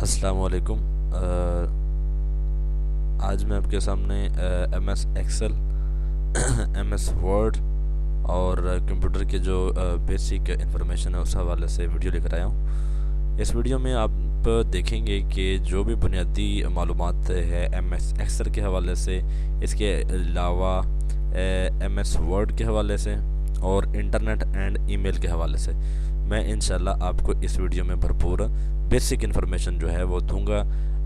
अस्सलाम वालेकुम। आज मैं आपके सामने M S Excel M S Word और कंप्यूटर के जो बेसिक इंफॉर्मेशन है उस हवाले से वीडियो लेकर आया हूँ। इस वीडियो में आप देखेंगे कि जो भी बुनियादी मालूमात है एम एस एक्सेल के हवाले से, इसके अलावा एम एस वर्ड के हवाले से और इंटरनेट एंड ईमेल के हवाले से मैं इंशाल्लाह आपको इस वीडियो में भरपूर बेसिक इन्फॉर्मेशन जो है वो दूंगा।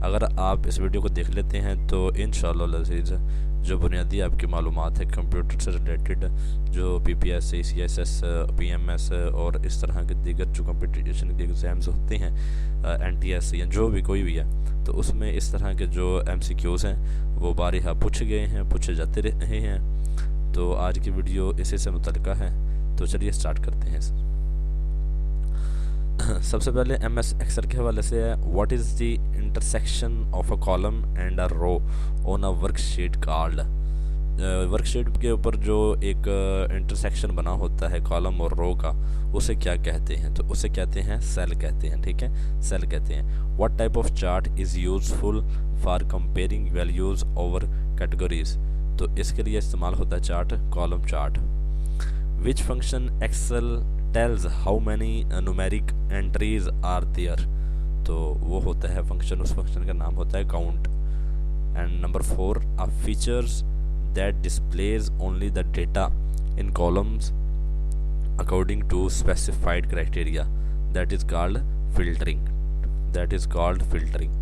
अगर आप इस वीडियो को देख लेते हैं तो इंशाल्लाह लज़ीज़ जो बुनियादी आपकी मालूमात है कंप्यूटर से रिलेटेड, जो PPS, CSS, PMS और इस तरह के दीगर जो कंपटीशन के एग्ज़ाम्स होते हैं, NTS या जो भी कोई भी है, तो उसमें इस तरह के जो MCQs हैं वो बारिहा पूछे गए हैं, पूछे जाते रहे हैं। तो आज की वीडियो इसी से मुतल्लिका है, तो चलिए स्टार्ट करते हैं। सबसे पहले एम एस एक्सेल के हवाले से है, what is the intersection of a column and a row on a worksheet called. Worksheet के ऊपर जो एक इंटरसेक्शन बना होता है कॉलम और रो का, उसे क्या कहते हैं? तो उसे कहते हैं सेल कहते हैं। ठीक है, सेल कहते हैं। What type of chart is useful for comparing values over categories. तो इसके लिए इस्तेमाल होता है chart, column chart. Which function Excel tells how many numeric entries are there। तो वो होता है फंक्शन, उस फंक्शन का नाम होता है count. And number 4, a features that displays only the data in columns according to specified criteria, that is called filtering, that is called filtering।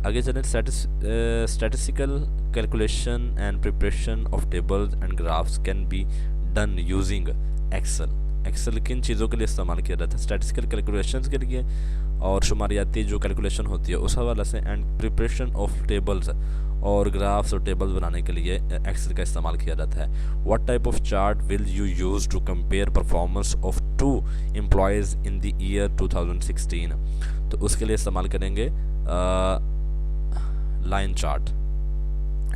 आगे चलें। Statistical calculation and preparation of tables and graphs can be done using Excel. Excel किन चीज़ों के लिए इस्तेमाल किया जाता है? स्टैटिस्टिकल कैलकुलेशंस के लिए और शुमारियाती जो कैलकुलेशन होती है उस हवाले से, एंड प्रिपरेशन ऑफ टेबल्स और ग्राफ्स और टेबल्स बनाने के लिए एक्सेल का इस्तेमाल किया जाता है। What type of chart will you use to compare performance of 2 employees in the year 2016। तो उसके लिए इस्तेमाल करेंगे लाइन चार्ट।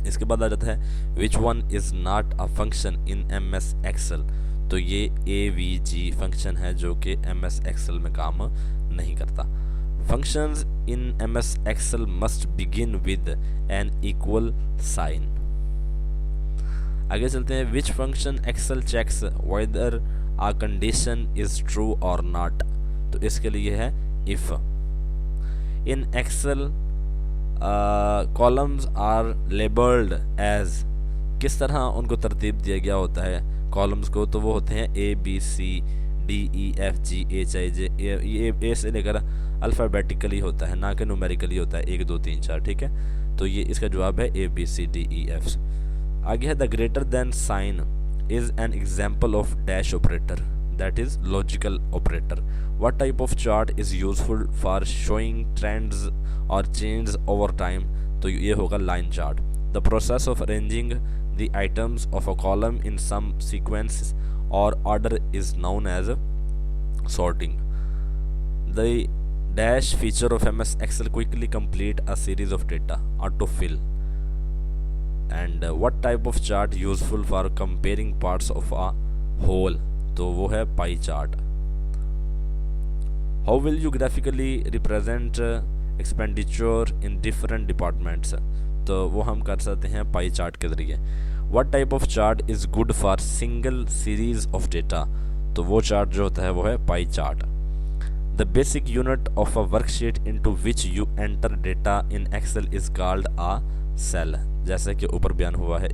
इसके बाद आ जाता है which one is not a function in M S Excel. तो ये AVG फंक्शन है जो कि एम एस एक्सेल में काम नहीं करता। Functions in M S Excel must begin with an equal sign. आगे चलते हैं। Which function Excel checks whether a condition is true और नॉट। तो इसके लिए है if. In Excel columns are labelled as. किस तरह उनको तरतीब दिया गया होता है कॉलम्स को? तो वो होते हैं ABCDEFGHIJ। ये ए से लेकर अल्फ़ाबेटिकली होता है, ना कि न्यूमेरिकली होता है 1 2 3 4। ठीक है, तो ये इसका जवाब है ABCDEF। आगे है the greater than sign is an example of dash operator, that is logical operator। What type of chart is useful for showing trends or changes over time? तो ये होगा line chart। The process of arranging the items of a column in some sequence or order is known as sorting। The dash feature of MS Excel quickly complete a series of data, autofill। And what type of chart useful for comparing parts of a whole? तो वो है pie chart. How will you graphically represent expenditure in different departments. तो वो हम कर सकते हैं पाई chart के जरिए। What type of chart is good for single series of data. तो वो चार्ट जो होता है वो है pie chart. The basic unit of a worksheet into which you enter data in Excel is called a cell, जैसे कि ऊपर बयान हुआ है।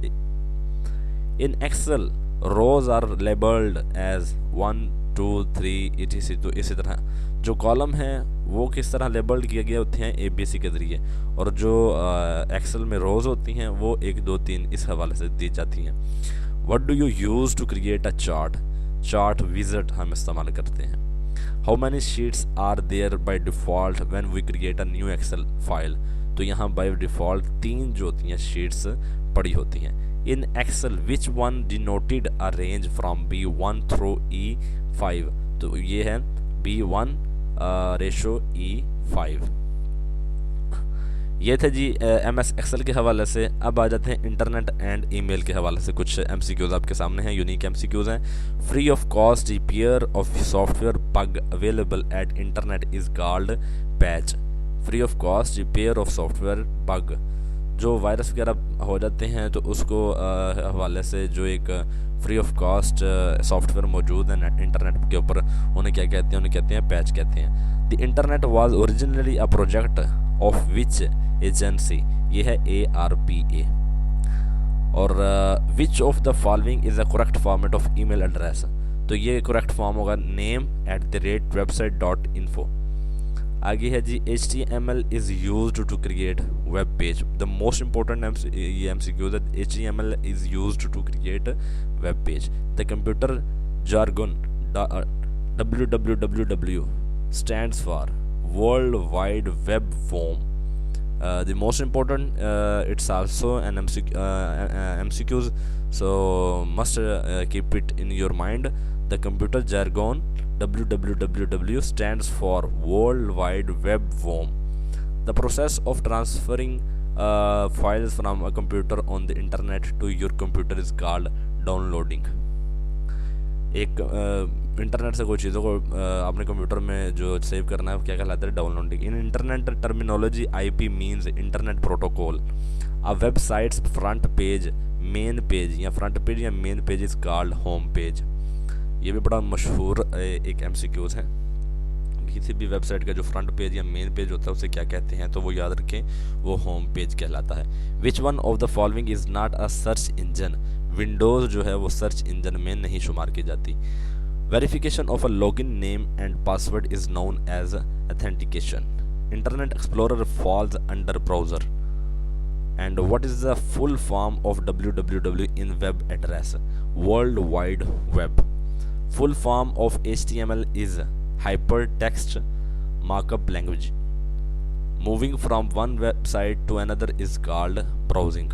In Excel rows are labelled as 1 2 3 etc। तो इसी तरह जो कॉलम है वो किस तरह लेबल्ड किए गए होते हैं ABC के जरिए, और जो एक्सेल में रोज होती हैं वो 1 2 3 इस हवाले से दी जाती हैं। What do you use to create a chart. Chart visit हम इस्तेमाल करते हैं। How many sheets are there by default when we create a new Excel file. तो यहाँ बाय डिफ़ॉल्ट 3 जो होती हैं शीट्स पड़ी होती हैं। In Excel, which one denoted a range from B1 through E5। तो ये है B1 ratio E5। ये थे जी MS एक्सेल के हवाले से। अब आ जाते हैं इंटरनेट एंड ईमेल के हवाले से। कुछ MCQs आपके सामने हैं, यूनिक MCQs हैं। Free of cost repair of software bug available at internet is called patch. Free of cost repair of software bug, जो वायरस वगैरह हो जाते हैं तो उसको हवाले से जो एक फ्री ऑफ कॉस्ट सॉफ्टवेयर मौजूद है इंटरनेट के ऊपर, उन्हें क्या कहते हैं? उन्हें कहते हैं पैच कहते हैं। The internet was originally a project of which agency, ये है ARPA। और which of the following is a correct format of email address, तो ये करेक्ट फॉर्म होगा name@website.info। आगे है जी HTML is used to create web page. The most important ये MCQ है, HTML is used to create web page. The computer jargon WWW stands for World Wide Web Worm. The most important, it's also an MCQs, so must keep it in your mind. The computer jargon WWW stands for World Wide Web Worm. The process of transferring files from a computer on the internet to your computer is called downloading. एक internet से कोई चीज़ों को अपने computer में जो save करना है क्या कहलाता है? Downloading. In internet terminology IP means internet protocol. A website's front page, main page या फ्रंट पेज या main page is called home page. ये भी बड़ा मशहूर एक MCQs है। किसी भी वेबसाइट का जो फ्रंट पेज या मेन पेज होता है उसे क्या कहते हैं? तो वो याद रखें, वो होम पेज कहलाता है। Which one of the following is not a search engine, Windows जो है वो सर्च इंजन में नहीं शुमार की जाती। Verification of a login name and password is known as authentication. Internet Explorer falls under browser. And what is the full form of WWW in web address? World wide web. Full form of HTML is hypertext markup language. Moving from one website to another is called browsing.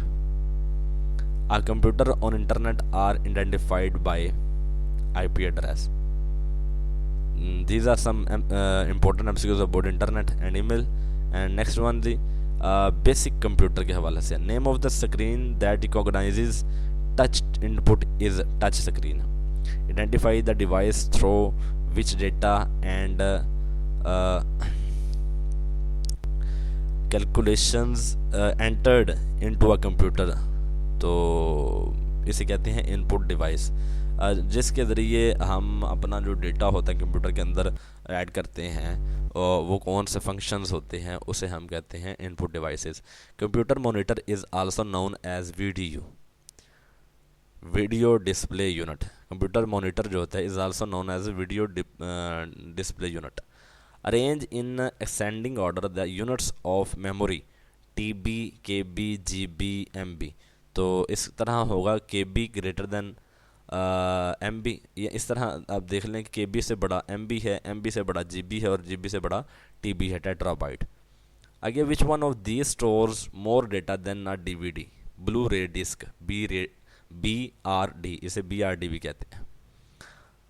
A computer on internet are identified by IP address. These are some important MCQs about internet and email. And next one, the basic computer के हवाले से। Name of the screen that recognizes touch input is touch screen. Identify the device through which data and calculations entered into a computer, तो इसे कहते हैं input device. जिसके ज़रिए हम अपना जो डेटा होता है कंप्यूटर के अंदर ऐड करते हैं, वो कौन से फंक्शंस होते हैं उसे हम कहते हैं input devices. Computer monitor is also known as video display unit. Computer monitor जो होता है is also known as video display unit. Arrange in ascending order the units of memory TB, KB, GB, MB। तो इस तरह होगा KB greater than MB, या इस तरह आप देख लें कि KB से बड़ा MB है, MB से बड़ा GB है और GB से बड़ा TB है, टेट्राबाइट। आगे which one of these stores more data than a DVD? Blu ray disc, BRD, इसे BRD भी कहते हैं।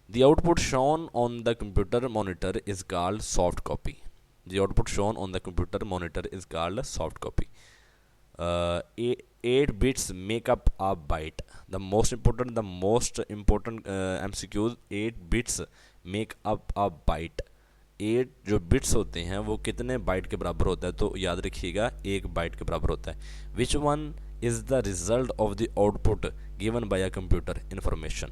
The output shown on the computer monitor is called soft copy. The output shown on the computer monitor is called soft copy. 8 bits make up a byte. The most important MCQs, 8 bits make up a byte. 8 जो bits होते हैं वो कितने bite के बराबर होता है? तो याद रखिएगा 1 बाइट के बराबर होता है। Which one is the result of the output given by a computer information?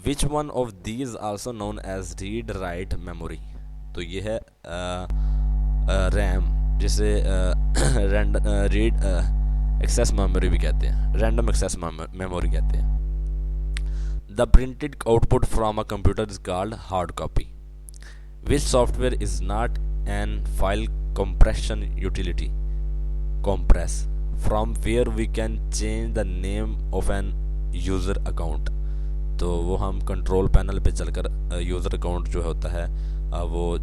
Which one of these also known as read write memory? तो ये है RAM, जिसे रीड एक्सेस मेमोरी भी कहते हैं, रैंडम एक्सेस मेमोरी कहते हैं। The printed output from a computer is called hard copy. Which software is not an file compression utility? Compress, from where we can change the name of an user account। तो वो हम control panel पे चलकर user account जो होता है वो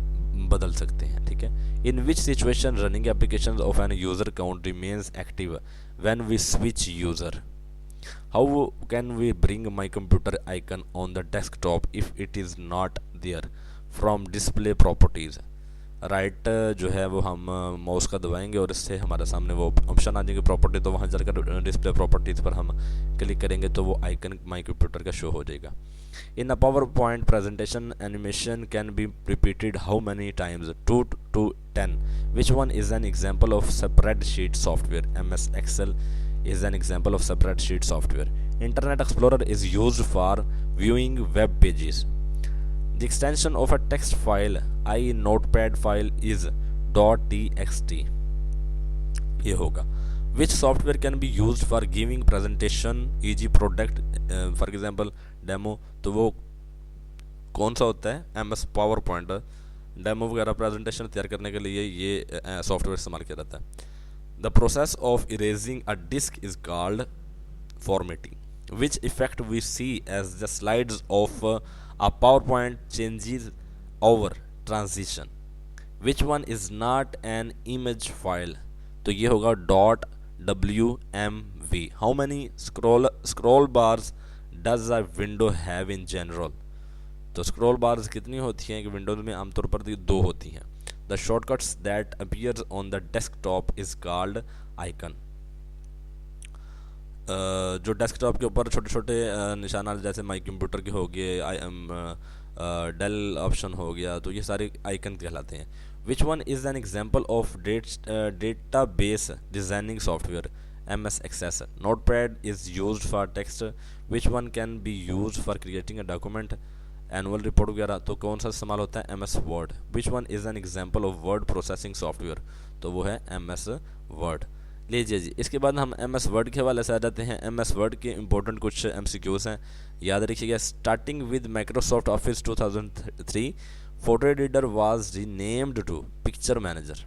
बदल सकते हैं, ठीक है। In which situation running application of an user account remains active when we switch user? How can we bring my computer icon on the desktop if it is not there? From display properties. Right जो है वो हम mouse का दबाएंगे और इससे हमारे सामने वो ऑप्शन आ जाएंगे प्रॉपर्टी, तो वहाँ जाकर डिस्प्ले प्रॉपर्टीज़ पर हम क्लिक करेंगे तो वो आइकन माई कंप्यूटर का शो हो जाएगा। In a power point presentation animation can be repeated how many times, 2 to 10, which one is an example of spreadsheet software, MS Excel is an example of spreadsheet software. Internet Explorer is used for viewing web pages. The extension of a text file, iNotepad file, is .txt. ये होगा. Which software can be used for giving presentation, e.g. product, for example demo, तो वो कौन सा होता है? MS PowerPoint demo वगैरह presentation तैयार करने के लिए ये सॉफ्टवेयर इस्तेमाल किया जाता है। The process of erasing a disk is called formatting, which effect we see as the slides of a PowerPoint changes over transition. Which one is not an image file? तो ये होगा .wmv. How many scroll bars does a window have in general? तो scroll bars कितनी होती हैं कि Windows में आमतौर पर 2 होती हैं। The shortcuts that appears on the desktop is called icon. जो डेस्कटॉप के ऊपर छोटे छोटे निशान जैसे माई कंप्यूटर के हो गए, डेल ऑप्शन हो गया, तो ये सारे आइकन कहलाते हैं। विच one is an example of data base designing software, MS Access. Notepad is used for text. Which one can be used for creating a document, annual report वगैरह, तो कौन सा इस्तेमाल होता है? MS Word. Which one is an example of word processing software, तो वो है MS Word। लीजिए जी, इसके बाद हम MS Word के हवाले से आ जाते हैं। MS Word के इंपॉर्टेंट कुछ MCQs हैं, याद रखिएगा। Starting with Microsoft Office 2003, photo editor was renamed to picture manager.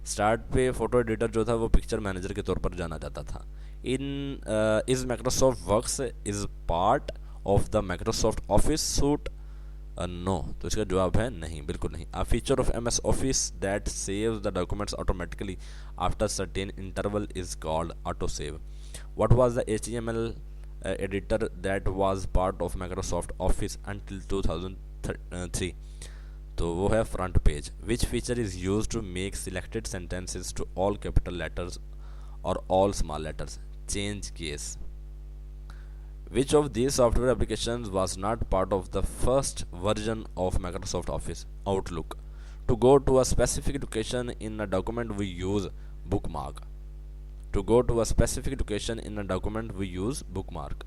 Start पे फोटो एडिटर जो था वो पिक्चर मैनेजर के तौर पर जाना जाता था। Is Microsoft Works is part of the Microsoft Office suite? No, तो इसका जवाब है नहीं, बिल्कुल नहीं। A feature of MS office that saves the documents automatically after certain interval is called auto save. What was the HTML editor that was part of Microsoft Office until 2003? तो वो है front page. Which feature is use to make selected sentences to all capital letters और all small letters? Change case. Which of these software applications was not part of the first version of Microsoft Office? Outlook. To go to a specific location in a document we use bookmark. To go to a specific location in a document we use bookmark.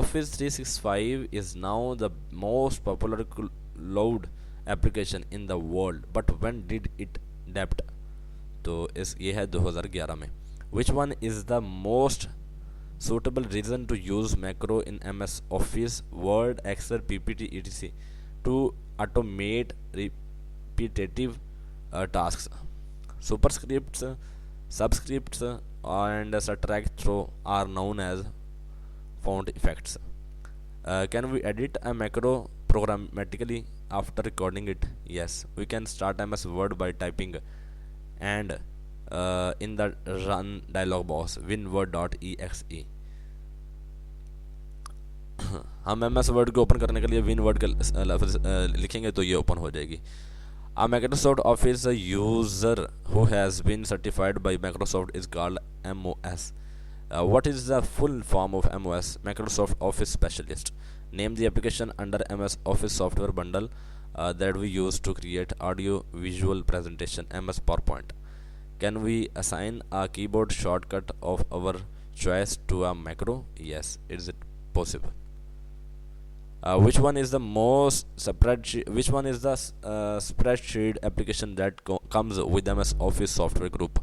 Office 365 is now the most popular cloud application in the world, but when did it debut? तो ये है 2011 में। Which one is the most suitable reason to use macro in MS Office, Word, Excel, PPT, etc. to automate repetitive tasks? Superscripts, subscripts, and subtract through are known as font effects. Can we edit a macro programmatically after recording it? Yes, we can start MS Word by typing and in the run dialog box winword.exe। हम MS Word को open करने के लिए winword का लिखेंगे तो ये open हो जाएगी। A Microsoft Office user who has been certified by Microsoft is called MOS. What is the full form of MOS? Microsoft Office Specialist. Name the application under MS Office software bundle that we use to create audio visual presentation, MS PowerPoint. Can we assign a keyboard shortcut of our choice to a macro? Yes, is it possible? Which one is the spreadsheet application that comes with MS Office software group?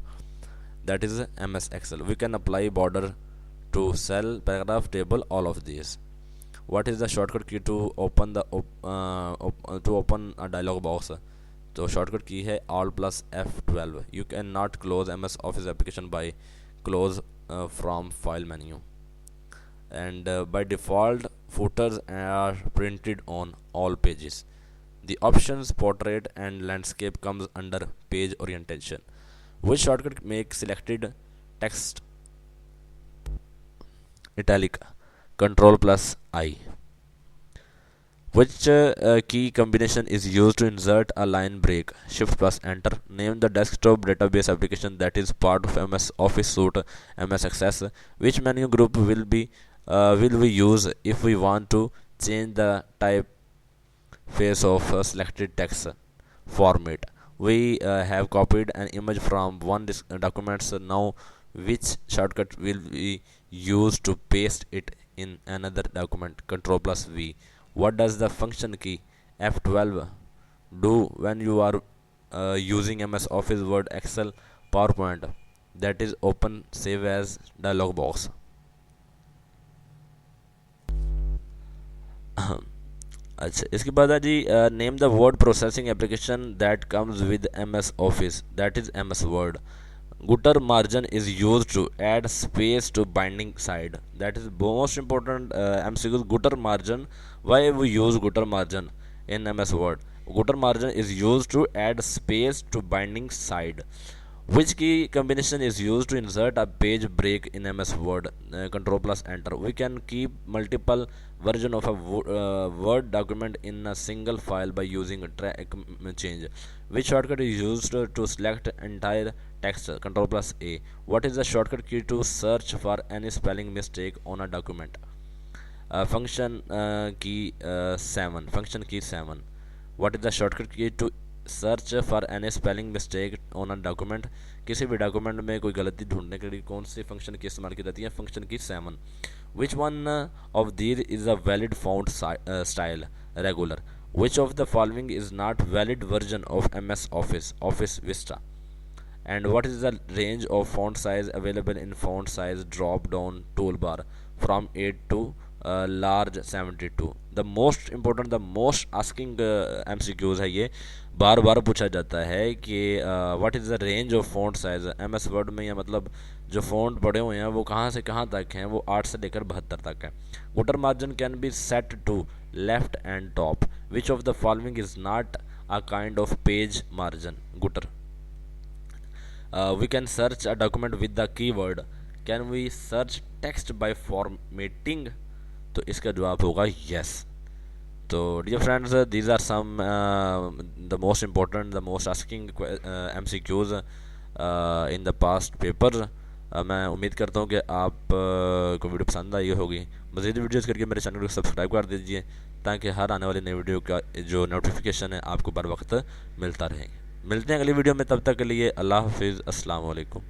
That is MS Excel. We can apply border to cell, paragraph, table, all of these. What is the shortcut key to open the to open a dialog box? तो shortcut की है Alt plus F12. You cannot close MS Office application by close from file menu. And by default footers are printed on all pages. The options portrait and landscape comes under page orientation. Which shortcut makes selected text italic? Control plus I. Which key combination is used to insert a line break? Shift plus enter. Name the desktop database application that is part of MS Office suite MS Access. Which menu group will we use if we want to change the typeface of selected text format? We have copied an image from one document. So now, which shortcut will we use to paste it in another document? Control plus V. What does the function key F12 do when you are using MS Office, Word, Excel, PowerPoint? That is open save as dialog box. अच्छा, इसके बाद है जी name the word processing application that comes with MS office, that is MS word. Gutter margin is used to add space to binding side. That is most important MCQ. Gutter margin. Why we use gutter margin in MS Word? Gutter margin is used to add space to binding side. Which key combination is used to insert a page break in MS Word? Control plus enter. We can keep multiple version of a Word document in a single file by using track change. Which shortcut is used to select entire text? Control plus A. What is the shortcut key to search for any spelling mistake on a document? Function key 7. Function key 7. What is the shortcut key to search for any spelling mistake on a document? किसी भी document में कोई गलती ढूंढने के लिए कौन सी function की इस्तेमाल की जाती है? फंक्शन की 7. विच one of these is a valid font style? Regular. Which of the following is not valid version of MS office? Office Vista. And what is the range of font size available in font size drop down toolbar from 8 to large 72? The most important, the most asking MCQs है ये, बार बार पूछा जाता है कि what is the range of font size MS word में, या मतलब जो फॉन्ट पड़े हुए हैं वो कहाँ से कहाँ तक हैं? वो 8 से लेकर 72 तक है. Gutter margin can be set to left and top. Which of the following is not a kind of page margin? Gutter. We can search a document with the keyword. Can we search text by formatting? तो इसका जवाब होगा yes. तो dear friends, these are some the most important, the most asking MCQs in the past papers. मैं उम्मीद करता हूँ कि आप को वीडियो पसंद आई होगी. मज़ीद वीडियोज़ करके मेरे चैनल को सब्सक्राइब कर दीजिए ताकि हर आने वाली नई वीडियो का जो नोटिफिकेशन है आपको बर वक्त मिलता रहेगा. मिलते हैं अगली वीडियो में, तब तक के लिए अल्लाह हाफिज़, अस्सलाम वालेकुम.